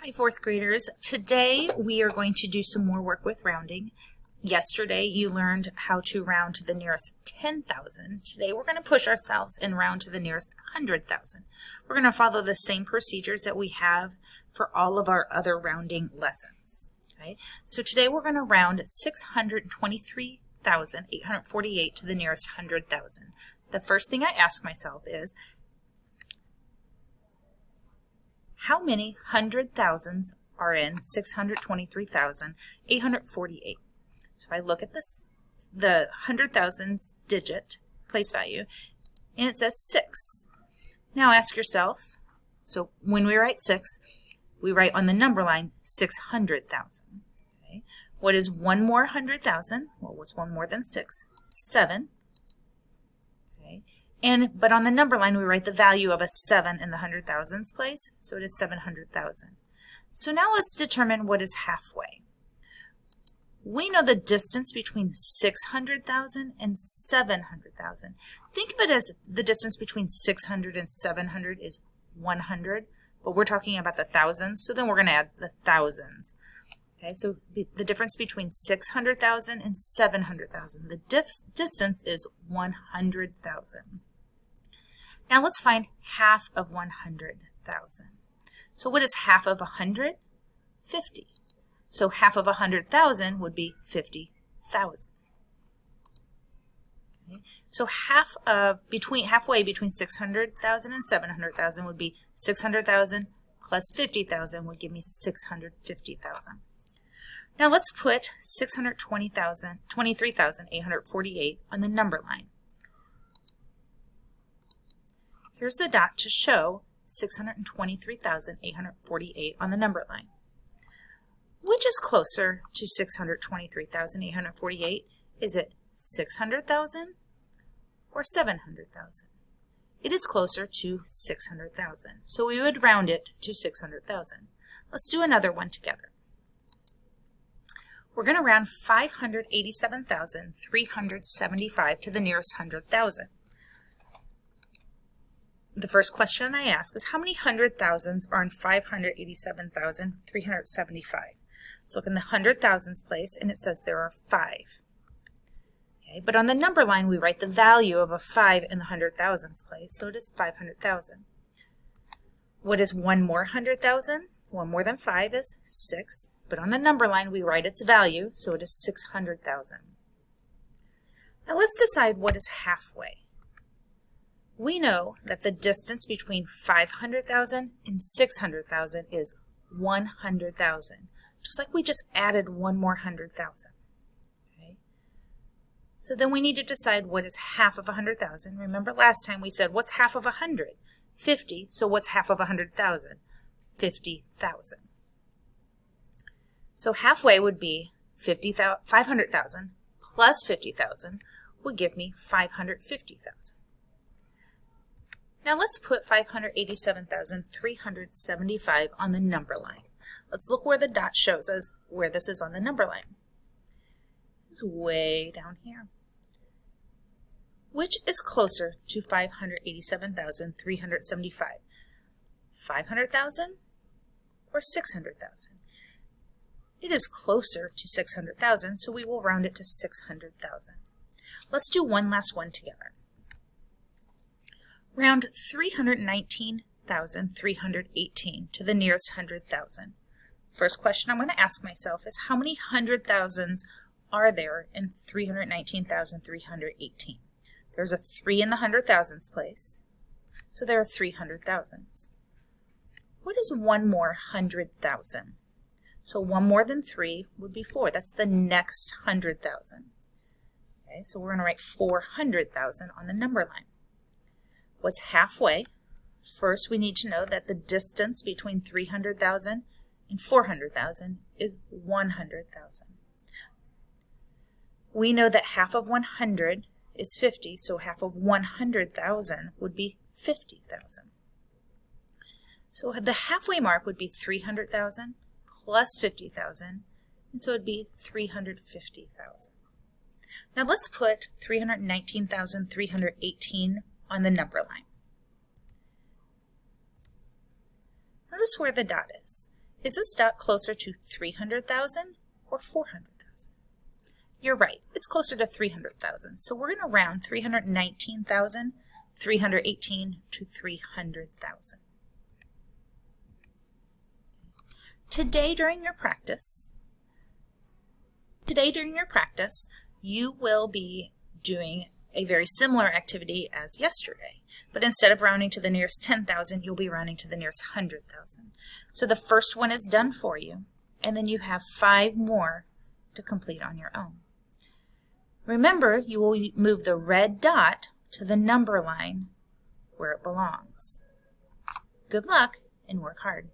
Hi, fourth graders. Today we are going to do some more work with rounding. Yesterday you learned how to round to the nearest 10,000. Today we're going to push ourselves and round to the nearest 100,000. We're going to follow the same procedures that we have for all of our other rounding lessons. Okay? So today we're going to round 623,848 to the nearest 100,000. The first thing I ask myself is, how many 100,000s are in 623,848? So if I look at this, the 100,000s digit, place value, and it says 6. Now ask yourself, so when we write 6, we write on the number line 600,000. Okay. What is one more 100,000? Well, what's one more than 6? 7. Okay. But on the number line, we write the value of a 7 in the 100,000s place, so it is 700,000. So now let's determine what is halfway. We know the distance between 600,000 and 700,000. Think of it as the distance between 600 and 700 is 100, but we're talking about the thousands, so then we're going to add the thousands. Okay, so the difference between 600,000 and 700,000, the distance is 100,000. Now let's find half of 100,000. So what is half of 100? 50. So half of 100,000 would be 50,000. Okay. So halfway between 600,000 and 700,000 would be 600,000 plus 50,000 would give me 650,000. Now let's put 623,848 on the number line. Here's the dot to show 623,848 on the number line. Which is closer to 623,848? Is it 600,000 or 700,000? It is closer to 600,000, so we would round it to 600,000. Let's do another one together. We're going to round 587,375 to the nearest 100,000. The first question I ask is, how many 100,000s are in 587,375? Let's look in the 100,000s place, and it says there are 5. Okay, but on the number line, we write the value of a 5 in the 100,000s place, so it is 500,000. What is one more 100,000? One more than 5 is 6, but on the number line, we write its value, so it is 600,000. Now let's decide what is halfway. We know that the distance between 500,000 and 600,000 is 100,000, just like we just added one more 100,000. Okay? So then we need to decide what is half of 100,000. Remember last time we said, what's half of 100? 50, so what's half of 100,000? 50,000. So halfway would be 500,000 plus 50,000 would give me 550,000. Now let's put 587,375 on the number line. Let's look where the dot shows us where this is on the number line. It's way down here. Which is closer to 587,375? 500,000 or 600,000? It is closer to 600,000, so we will round it to 600,000. Let's do one last one together. Round 319,318 to the nearest 100,000. First question I'm going to ask myself is, how many 100,000s are there in 319,318? There's a 3 in the 100,000s place, so there are 300,000s. What is one more 100,000? So one more than 3 would be 4. That's the next 100,000. Okay, so we're going to write 400,000 on the number line. What's halfway? First, we need to know that the distance between 300,000 and 400,000 is 100,000. We know that half of 100 is 50, so half of 100,000 would be 50,000. So the halfway mark would be 300,000 plus 50,000, and so it would be 350,000. Now let's put 319,318 on the number line. Notice where the dot is. Is this dot closer to 300,000 or 400,000? You're right, it's closer to 300,000. So we're going to round 318 to 300,000. Today during your practice, you will be doing a very similar activity as yesterday. But instead of rounding to the nearest 10,000, you'll be rounding to the nearest 100,000. So the first one is done for you, and then you have 5 more to complete on your own. Remember, you will move the red dot to the number line where it belongs. Good luck and work hard.